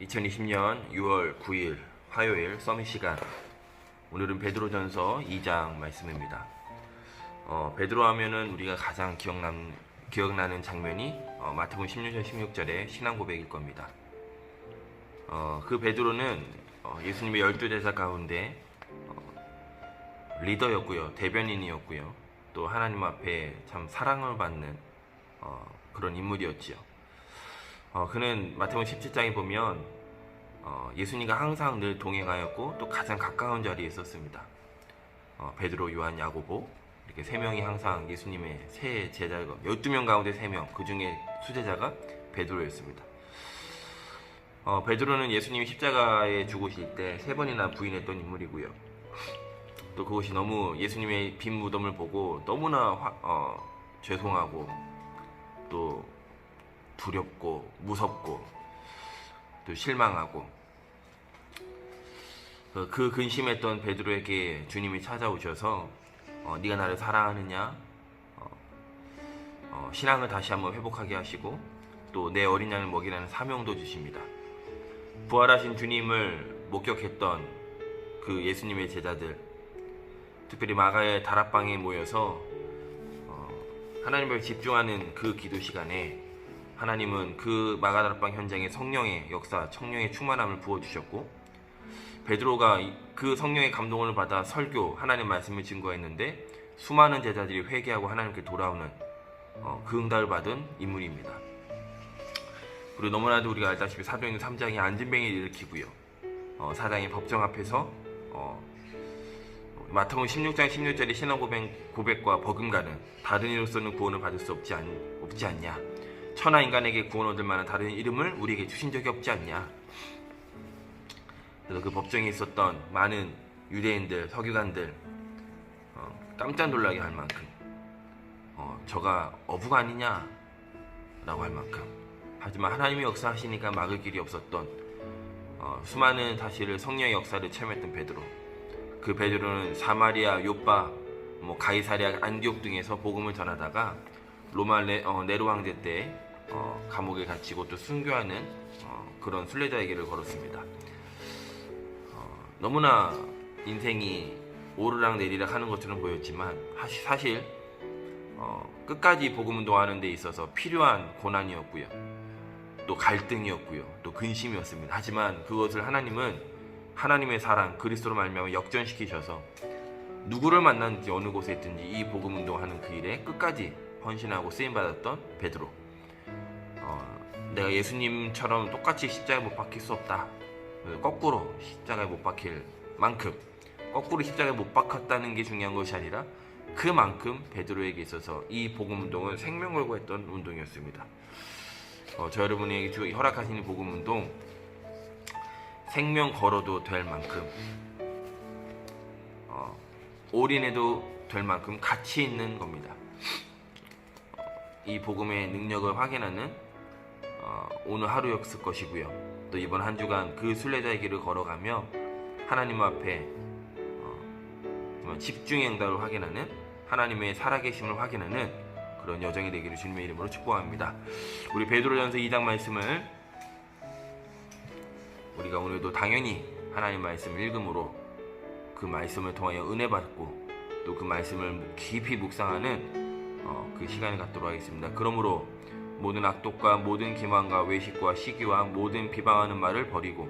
2020년 6월 9일 화요일 서밋 시간. 오늘은 베드로전서 2장 말씀입니다. 베드로 하면은 우리가 가장 기억나는 장면이 마태복음 16절 16절의 신앙 고백일 겁니다. 그 베드로는 예수님의 12제자 가운데 리더였고요, 대변인이었고요, 또 하나님 앞에 참 사랑을 받는 그런 인물이었지요. 그는 마태복음 17장에 보면 예수님과 항상 늘 동행하였고 또 가장 가까운 자리에 있었습니다. 베드로, 요한, 야고보 이렇게 세 명이 항상 예수님의 세 제자가 12명 가운데 3명, 그 중에 수제자가 베드로였습니다. 베드로는 예수님이 십자가에 죽으실 때 3번이나 부인했던 인물이고요. 또 그것이 너무 예수님의 빈 무덤을 보고 너무나 죄송하고 또 두렵고 무섭고 또 실망하고 그 근심했던 베드로에게 주님이 찾아오셔서 네가 나를 사랑하느냐, 신앙을 다시 한번 회복하게 하시고 또 내 어린 양을 먹이라는 사명도 주십니다. 부활하신 주님을 목격했던 그 예수님의 제자들, 특별히 마가의 다락방에 모여서 하나님을 집중하는 그 기도 시간에 하나님은 그 마가다락방 현장에 성령의 역사, 성령의 충만함을 부어주셨고, 베드로가 그 성령의 감동을 받아 설교, 하나님의 말씀을 증거했는데 수많은 제자들이 회개하고 하나님께 돌아오는 그 응답을 받은 인물입니다. 그리고 너무나도 우리가 알다시피 사도행전 3장이 안진뱅이를 일으키고요, 4장의 법정 앞에서 마태복음 16장 16절의 신앙 고백과 버금가는 다른 이로서는 구원을 받을 수 없지 않냐, 천하 인간에게 구원 얻을 만한 다른 이름을 우리에게 주신 적이 없지 않냐. 그래서 그 법정에 있었던 많은 유대인들, 서기관들 깜짝 놀라게 할 만큼 저가 어부가 아니냐 라고 할 만큼, 하지만 하나님이 역사하시니까 막을 길이 없었던 수많은 사실을 성령의 역사를 체험했던 베드로. 그 베드로는 사마리아, 요빠, 가이사랴, 안디옥 등에서 복음을 전하다가 로마 네로 황제 때 감옥에 갇히고 또 순교하는 그런 순례자의 길을 걸었습니다. 너무나 인생이 오르락 내리락 하는 것처럼 보였지만 사실 끝까지 복음 운동하는 데 있어서 필요한 고난이었고요, 또 갈등이었고요, 또 근심이었습니다. 하지만 그것을 하나님은 하나님의 사랑, 그리스도로 말미암아 역전시키셔서 누구를 만났는지 어느 곳에 있든지 이 복음 운동하는 그 일에 끝까지 헌신하고 쓰임받았던 베드로. 내가 예수님처럼 똑같이 십자가에 못 박힐 수 없다, 거꾸로 십자가에 못 박힐 만큼 거꾸로 십자가에 못 박혔다는 게 중요한 것이 아니라 그만큼 베드로에게 있어서 이 복음 운동은 생명 걸고 했던 운동이었습니다. 저 여러분에게 허락하신 이 복음 운동, 생명 걸어도 될 만큼 올인해도 될 만큼 가치 있는 겁니다. 이 복음의 능력을 확인하는 오늘 하루였을 것이고요, 또 이번 한 주간 그 순례자의 길을 걸어가며 하나님 앞에 집중의 응답을 확인하는, 하나님의 살아계심을 확인하는 그런 여정이 되기를 주님의 이름으로 축복합니다. 우리 베드로전서 2장 말씀을 우리가 오늘도 당연히 하나님 말씀을 읽음으로 그 말씀을 통하여 은혜 받고 또 그 말씀을 깊이 묵상하는 그 시간을 갖도록 하겠습니다. 그러므로 모든 악독과 모든 기만과 외식과 시기와 모든 비방하는 말을 버리고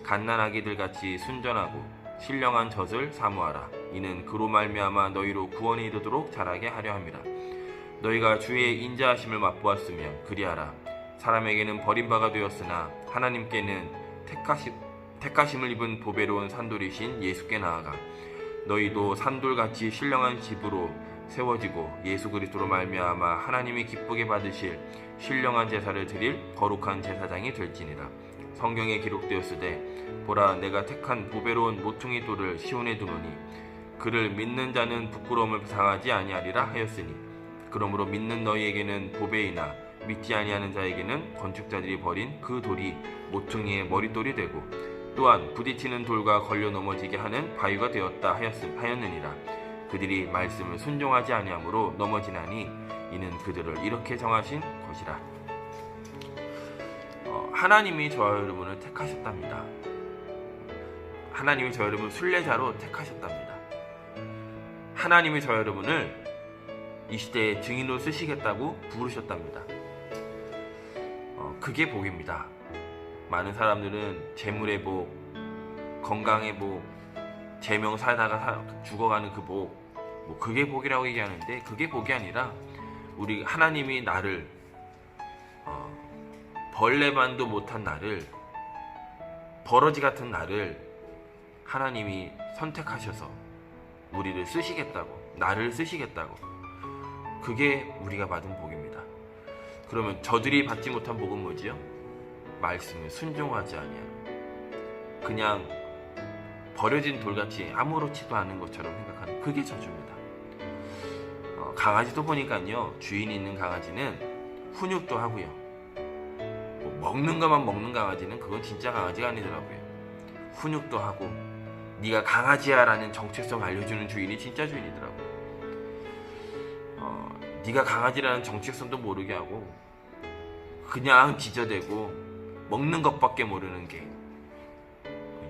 갓난아기들 같이 순전하고 신령한 젖을 사모하라. 이는 그로 말미암아 너희로 구원에 이르도록 자라게 하려 함이라. 너희가 주의 인자하심을 맛보았으면 그리하라. 사람에게는 버림바가 되었으나 하나님께는 택하심을 입은 보배로운 산돌이신 예수께 나아가 너희도 산돌같이 신령한 집으로 세워지고 예수 그리스도로 말미암아 하나님이 기쁘게 받으실 신령한 제사를 드릴 거룩한 제사장이 될지니라. 성경에 기록되었으되 보라, 내가 택한 보배로운 모퉁이 돌을 시온에 두노니 그를 믿는 자는 부끄러움을 당하지 아니하리라 하였으니, 그러므로 믿는 너희에게는 보배이나 믿지 아니하는 자에게는 건축자들이 버린 그 돌이 모퉁이의 머릿돌이 되고 또한 부딪히는 돌과 걸려 넘어지게 하는 바위가 되었다 하였느니라. 그들이 말씀을 순종하지 아니하므로 넘어지나니 이는 그들을 이렇게 정하신 것이라. 하나님이 저와 여러분을 택하셨답니다. 하나님이 저와 여러분을 순례자로 택하셨답니다. 하나님이 저와 여러분을 이 시대에 증인으로 쓰시겠다고 부르셨답니다. 그게 복입니다. 많은 사람들은 재물의 복, 건강의 복, 제명 살다가 죽어가는 그 복, 그게 복이라고 얘기하는데, 그게 복이 아니라 우리 하나님이 나를 벌레만도 못한 나를, 버러지 같은 나를 하나님이 선택하셔서 우리를 쓰시겠다고, 나를 쓰시겠다고, 그게 우리가 받은 복입니다. 그러면 저들이 받지 못한 복은 뭐지요? 말씀을 순종하지 아니하는, 그냥 버려진 돌같이 아무렇지도 않은 것처럼 생각하는, 그게 저주입니다. 강아지도 보니까요, 주인이 있는 강아지는 훈육도 하고요, 먹는 것만 먹는 강아지는 그건 진짜 강아지가 아니더라고요. 훈육도 하고, 네가 강아지야 라는 정체성 알려주는 주인이 진짜 주인이더라고요. 네가 강아지라는 정체성도 모르게 하고 그냥 지저대고 먹는 것밖에 모르는 게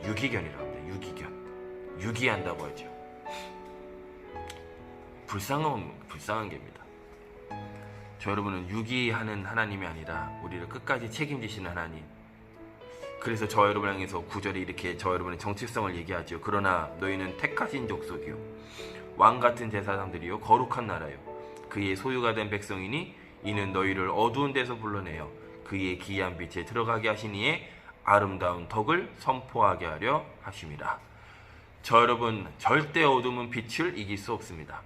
유기견이라고 합니다. 유기견, 유기한다고 하죠. 불쌍한 개입니다. 저 여러분은 유기하는 하나님이 아니라 우리를 끝까지 책임지시는 하나님. 그래서 저 여러분 향해서 구절이 이렇게 저 여러분의 정체성을 얘기하죠. 그러나 너희는 택하신 족속이요, 왕같은 제사장들이요, 거룩한 나라요, 그의 소유가 된 백성이니 이는 너희를 어두운 데서 불러내어 그의 기이한 빛에 들어가게 하시니에 아름다운 덕을 선포하게 하려 하심이라. 저 여러분, 절대 어둠은 빛을 이길 수 없습니다.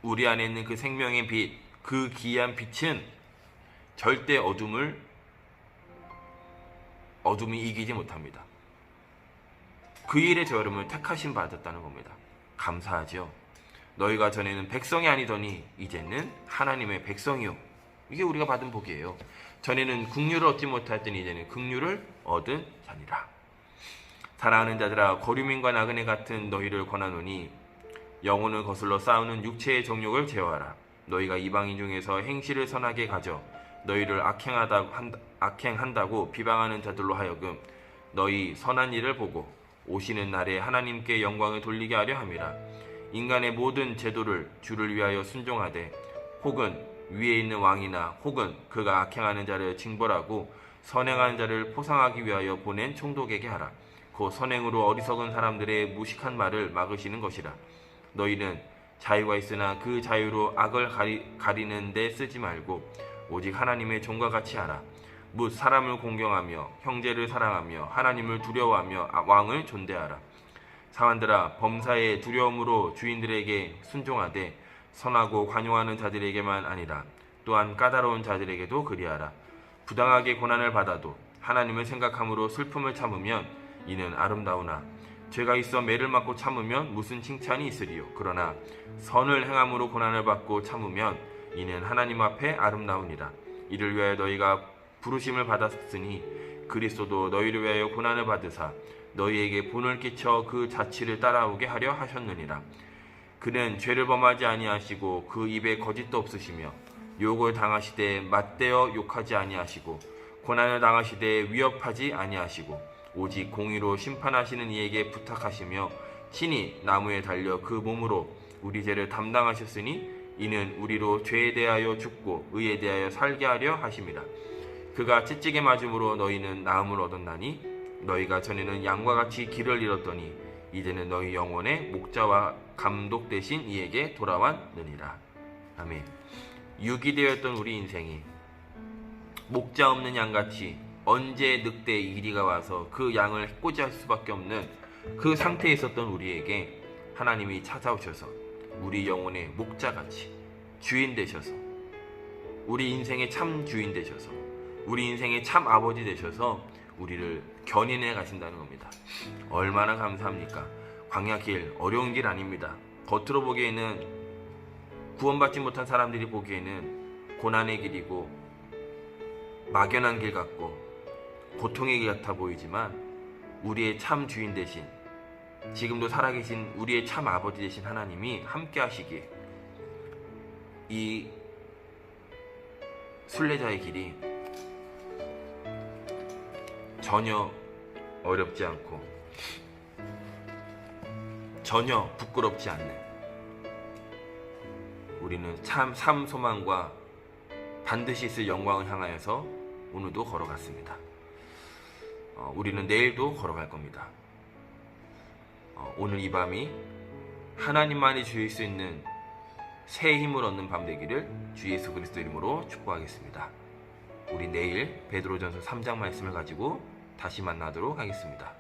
우리 안에 있는 그 생명의 빛, 그 기이한 빛은 절대 어둠이 이기지 못합니다. 그 일에 저 여러분을 택하심 받았다는 겁니다. 감사하죠. 너희가 전에는 백성이 아니더니 이제는 하나님의 백성이요. 이게 우리가 받은 복이에요. 전에는 긍휼을 얻지 못하였더니 이제는 긍휼을 얻은 자니라. 사랑하는 자들아, 거류민과 나그네 같은 너희를 권하노니 영혼을 거슬러 싸우는 육체의 정욕을 제어하라. 너희가 이방인 중에서 행실을 선하게 가져 너희를 악행한다고 비방하는 자들로 하여금 너희 선한 일을 보고 오시는 날에 하나님께 영광을 돌리게 하려 함이라. 인간의 모든 제도를 주를 위하여 순종하되 혹은 위에 있는 왕이나 혹은 그가 악행하는 자를 징벌하고 선행하는 자를 포상하기 위하여 보낸 총독에게 하라. 그 선행으로 어리석은 사람들의 무식한 말을 막으시는 것이라. 너희는 자유가 있으나 그 자유로 악을 가리는 데 쓰지 말고 오직 하나님의 종과 같이 하라. 묻 사람을 공경하며 형제를 사랑하며 하나님을 두려워하며 왕을 존대하라. 사환들아, 범사의 두려움으로 주인들에게 순종하되 선하고 관용하는 자들에게만 아니라 또한 까다로운 자들에게도 그리하라. 부당하게 고난을 받아도 하나님을 생각함으로 슬픔을 참으면 이는 아름다우나 죄가 있어 매를 맞고 참으면 무슨 칭찬이 있으리요. 그러나 선을 행함으로 고난을 받고 참으면 이는 하나님 앞에 아름다우니라. 이를 위하여 너희가 부르심을 받았으니 그리스도도 너희를 위하여 고난을 받으사 너희에게 본을 끼쳐 그 자치를 따라오게 하려 하셨느니라. 그는 죄를 범하지 아니하시고 그 입에 거짓도 없으시며 욕을 당하시되 맞대어 욕하지 아니하시고 고난을 당하시되 위협하지 아니하시고 오직 공의로 심판하시는 이에게 부탁하시며 친히 나무에 달려 그 몸으로 우리 죄를 담당하셨으니 이는 우리로 죄에 대하여 죽고 의에 대하여 살게 하려 하심이라. 그가 찢지게 맞음으로 너희는 나음을 얻었나니 너희가 전에는 양과 같이 길을 잃었더니 이제는 너희 영혼의 목자와 감독 되신 이에게 돌아왔느니라. 아멘. 유기되었던 우리 인생이 목자 없는 양같이 언제 늑대 이리가 와서 그 양을 해코지할 수밖에 없는 그 상태에 있었던 우리에게 하나님이 찾아오셔서 우리 영혼의 목자같이 주인 되셔서 우리 인생의 참 주인 되셔서 우리 인생의 참 아버지 되셔서 우리를 견인해 가신다는 겁니다. 얼마나 감사합니까? 광야길, 어려운 길 아닙니다. 겉으로 보기에는 구원받지 못한 사람들이 보기에는 고난의 길이고 막연한 길 같고 고통의 길 같아 보이지만 우리의 참 주인 되신, 지금도 살아계신 우리의 참 아버지 되신 하나님이 함께 하시기에 이 순례자의 길이 전혀 어렵지 않고 전혀 부끄럽지 않는, 우리는 참 삶 소망과 반드시 있을 영광을 향하여서 오늘도 걸어갔습니다. 우리는 내일도 걸어갈 겁니다. 오늘 이 밤이 하나님만이 주실 수 있는 새 힘을 얻는 밤 되기를 주 예수 그리스도 이름으로 축복하겠습니다. 우리 내일 베드로전서 3장 말씀을 가지고 다시 만나도록 하겠습니다.